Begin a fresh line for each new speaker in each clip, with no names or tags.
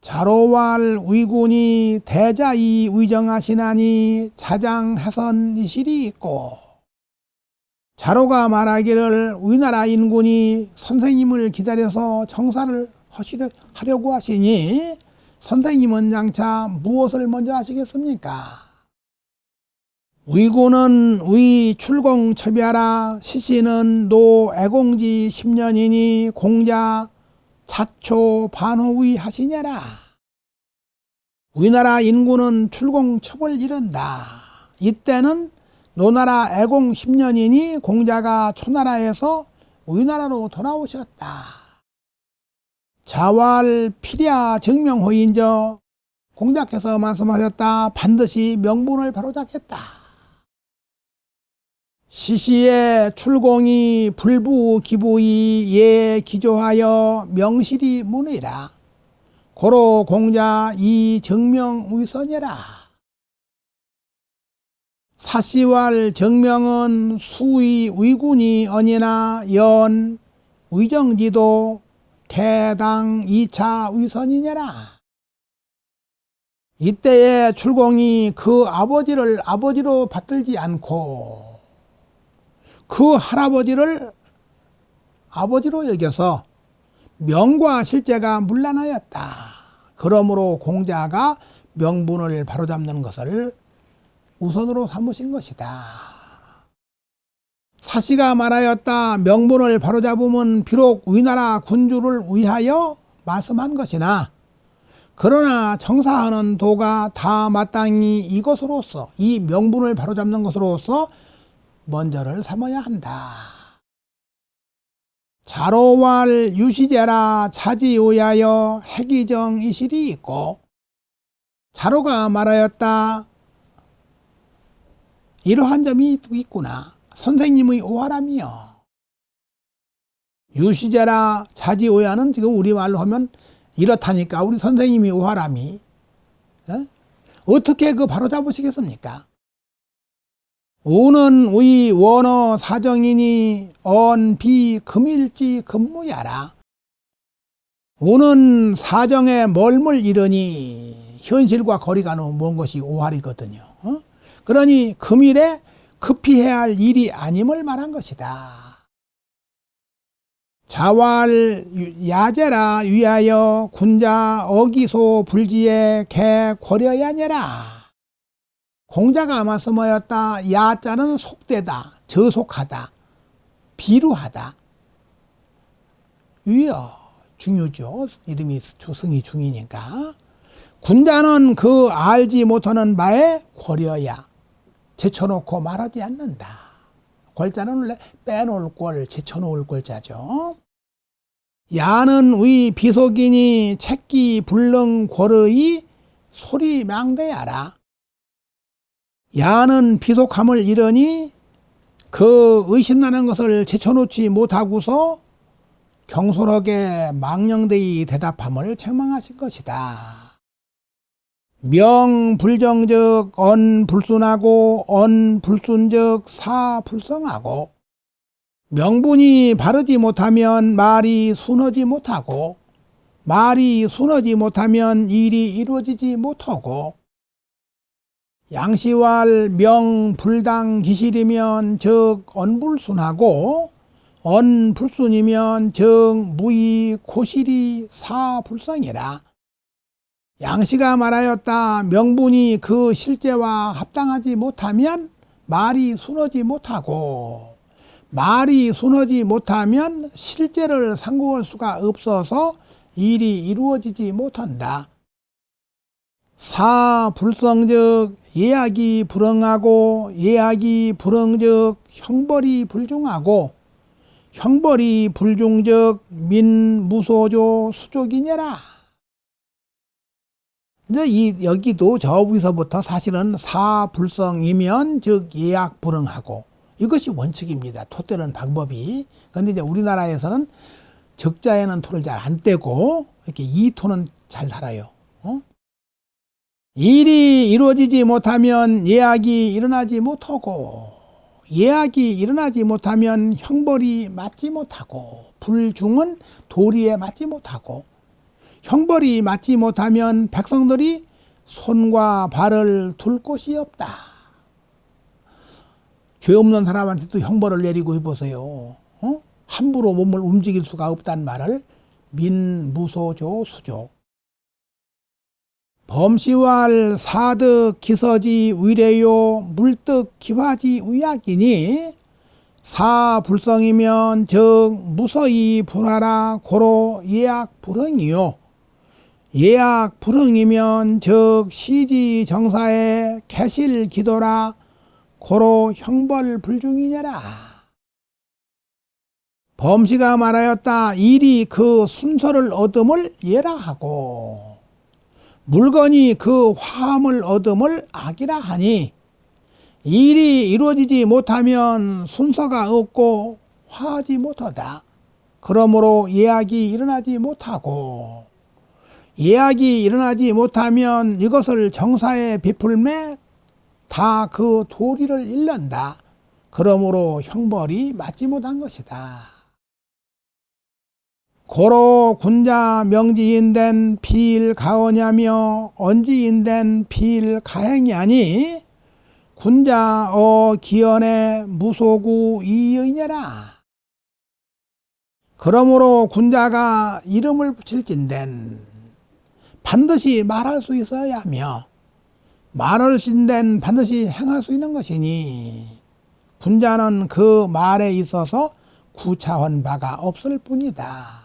자로왈 위군이 대자이 위정하시나니 자장해선 이실이 있고, 자로가 말하기를 우리나라 인군이 선생님을 기다려서 정사를 하려고 하시니 선생님은 장차 무엇을 먼저 하시겠습니까? 위군은 위 출공첩이하라. 시시는 노 애공지 10년이니 공자 자초 반호위 하시냐라. 우리나라 인구는 출공첩을 이른다. 이때는 노나라 애공 10년이니 공자가 초나라에서 우리나라로 돌아오셨다. 자왈 필야 증명호인저, 공자께서 말씀하셨다. 반드시 명분을 바로잡겠다. 시시의 출공이 불부 기부이 예 기조하여 명실이 문의라. 고로 공자 이 정명위선이라. 사시왈 정명은 수의 위군이 언이나 연 위정지도 대당 2차 위선이냐라. 이때의 출공이 그 아버지를 아버지로 받들지 않고 그 할아버지를 아버지로 여겨서 명과 실제가 문란하였다. 그러므로 공자가 명분을 바로잡는 것을 우선으로 삼으신 것이다. 사시가 말하였다. 명분을 바로잡으면 비록 위나라 군주를 위하여 말씀한 것이나, 그러나 정사하는 도가 다 마땅히 이것으로서, 이 명분을 바로잡는 것으로서 먼저를 삼아야 한다. 자로왈 유시제라 자지오야여 해기정 이실이 있고, 자로가 말하였다. 이러한 점이 있구나. 선생님의 오하람이요. 유시제라 자지오야는 지금 우리말로 하면 이렇다니까 우리 선생님이 오하람이 어떻게 그 바로 잡으시겠습니까? 우는 위 원어 사정이니 언비 금일지 금무야라. 우는 사정에 멀물 이르니 현실과 거리가 너무 먼 것이 오할이거든요. 그러니 금일에 급히 해야 할 일이 아님을 말한 것이다. 자왈 야제라 위하여 군자 어기소 불지에 개 고려야녀라. 공자가 말씀하였다. 야자는 속되다, 저속하다, 비루하다. 위여 중유죠. 이름이 주승이 중이니까. 군자는 그 알지 못하는 바에 고려야, 제쳐놓고 말하지 않는다. 궐자는 원래 빼놓을 꼴, 제쳐놓을 꼴자죠. 야는 위 비속이니 책기 불능 고르이 소리 망대야라. 야는 비속함을 이르니 그 의심나는 것을 제쳐놓지 못하고서 경솔하게 망령되이 대답함을 책망하신 것이다. 명불정즉 언불순하고 언불순즉 사불성하고, 명분이 바르지 못하면 말이 순하지 못하고, 말이 순하지 못하면 일이 이루어지지 못하고, 양시왈 명불당 기실이면 즉 언불순하고, 언불순이면 즉 무의 고실이 사불성이라. 양시가 말하였다. 명분이 그 실제와 합당하지 못하면 말이 순하지 못하고, 말이 순하지 못하면 실제를 상고할 수가 없어서 일이 이루어지지 못한다. 사불성즉 예약이 불응하고, 예약이 불응즉 형벌이 불중하고, 형벌이 불중즉 민무소조 수족이냐라. 이제 여기도 저 위서부터 사실은 사불성이면 즉 예약 불응하고, 이것이 원칙입니다. 토 떼는 방법이. 그런데 이제 우리나라에서는 적자에는 토를 잘 안 떼고 이렇게 이 토는 잘 살아요. 일이 이루어지지 못하면 예약이 일어나지 못하고, 예악이 일어나지 못하면 형벌이 맞지 못하고, 불중은 도리에 맞지 못하고, 형벌이 맞지 못하면 백성들이 손과 발을 둘 곳이 없다. 죄 없는 사람한테도 형벌을 내리고 해보세요. 함부로 몸을 움직일 수가 없다는 말을 민무소조 수조. 범시왈 사득 기서지 위례요 물득 기화지 위약이니 사불성이면 즉 무서히 불하라 고로 예악 불흥이요. 예악 불흥이면 즉 시지 정사에 개실 기도라 고로 형벌 불중이냐라. 범시가 말하였다. 일이 그 순서를 얻음을 예라 하고 물건이 그 화음을 얻음을 악이라 하니 일이 이루어지지 못하면 순서가 없고 화하지 못하다. 그러므로 예악이 일어나지 못하고 예악이 일어나지 못하면 이것을 정사에 베풀매 다 그 도리를 잃는다. 그러므로 형벌이 맞지 못한 것이다. 고로 군자 명지인된 필가언야며 언지인된 필가행이 아니 군자 기언의 무소구 이의냐라. 그러므로 군자가 이름을 붙일진된 반드시 말할 수 있어야 하며 말할 진된 반드시 행할 수 있는 것이니 군자는 그 말에 있어서 구차한 바가 없을 뿐이다.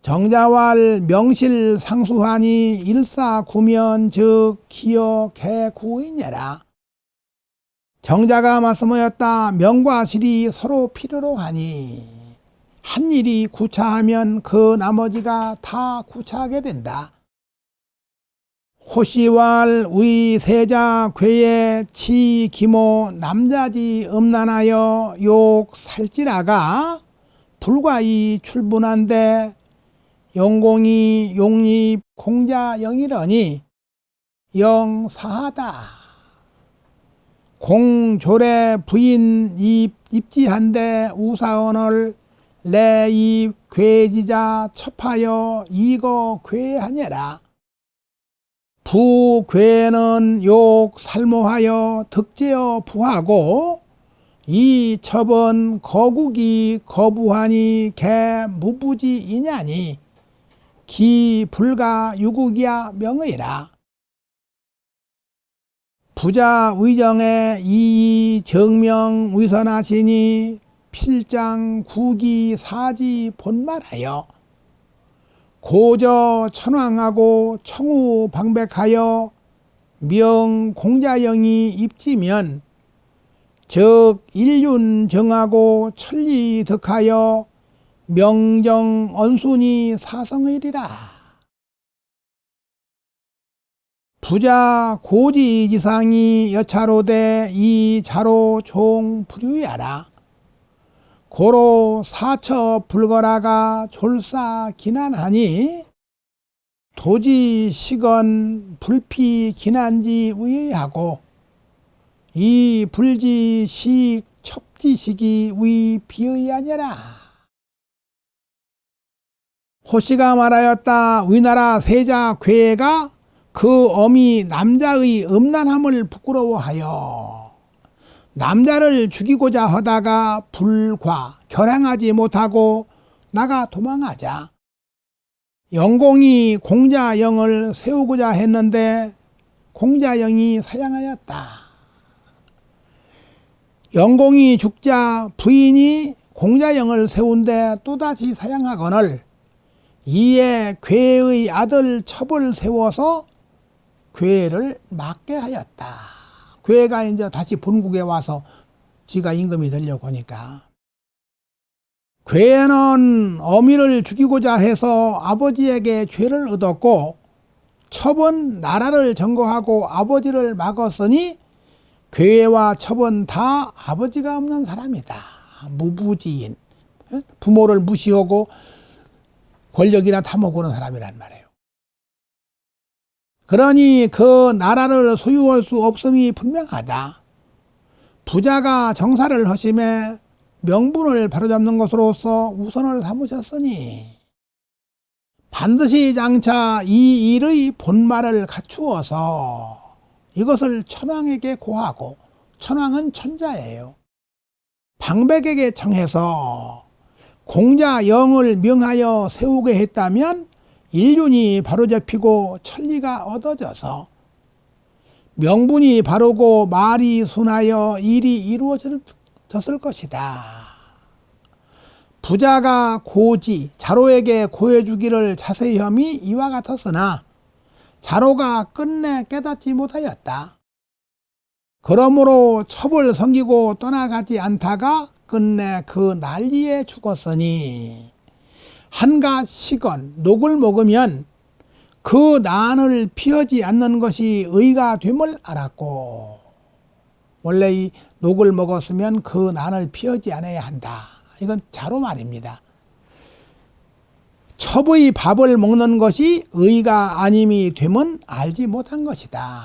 정자왈 명실 상수하니 일사구면 즉 기여 개구이냐라. 정자가 말씀하였다. 명과 실이 서로 필요로 하니 한 일이 구차하면 그 나머지가 다 구차하게 된다. 호시왈 위세자 괴에 치 기모 남자지 음란하여 욕 살지라가 불과히 출분한데 영공이 용립 공자 영이러니 영사하다. 공조례 부인 입지한데 우사언을 내입 괴지자 첩하여 이거 괴하냐라. 부괴는 욕 살모하여 득제어 부하고 이 첩은 거국이 거부하니 개 무부지이냐니 기 불가 유국이야 명의라. 부자 위정에 이이 정명 위선하시니 필장 구기 사지 본말하여 고저 천왕하고 청우 방백하여 명 공자영이 입지면 즉 일륜 정하고 천리 득하여 명정 언순이 사성의리라. 부자 고지지상이 여차로되 이 자로 종 부류야라. 고로 사처 불거라가 졸사 기난하니 도지 식언 불피 기난지 위하고 이 불지 식 첩지식이 위 비의하니라. 호시가 말하였다. 위나라 세자 괴가 그 어미 남자의 음란함을 부끄러워하여 남자를 죽이고자 하다가 불과 결항하지 못하고 나가 도망하자 영공이 공자영을 세우고자 했는데 공자영이 사양하였다. 영공이 죽자 부인이 공자영을 세운데 또다시 사양하거늘 이에 괴의 아들 첩을 세워서 괴를 막게 하였다. 괴가 이제 다시 본국에 와서 지가 임금이 되려고 하니까 괴는 어미를 죽이고자 해서 아버지에게 죄를 얻었고 첩은 나라를 점거하고 아버지를 막았으니 괴와 첩은 다 아버지가 없는 사람이다. 무부지인, 부모를 무시하고 권력이나 탐욕하는 사람이란 말이에요. 그러니 그 나라를 소유할 수 없음이 분명하다. 부자가 정사를 허심해 명분을 바로잡는 것으로서 우선을 삼으셨으니 반드시 장차 이 일의 본말을 갖추어서 이것을 천왕에게 고하고, 천왕은 천자예요. 방백에게 청해서 공자 영을 명하여 세우게 했다면 인륜이 바로잡히고 천리가 얻어져서 명분이 바르고 말이 순하여 일이 이루어졌을 것이다. 부자가 고지, 자로에게 고해주기를 자세히 함이 이와 같았으나 자로가 끝내 깨닫지 못하였다. 그러므로 첩을 섬기고 떠나가지 않다가 끝내 그 난리에 죽었으니 한가 식언, 녹을 먹으면 그 난을 피하지 않는 것이 의가 됨을 알았고, 원래 이 녹을 먹었으면 그 난을 피하지 않아야 한다. 이건 자로 말입니다. 첩의 밥을 먹는 것이 의가 아님이 됨은 알지 못한 것이다.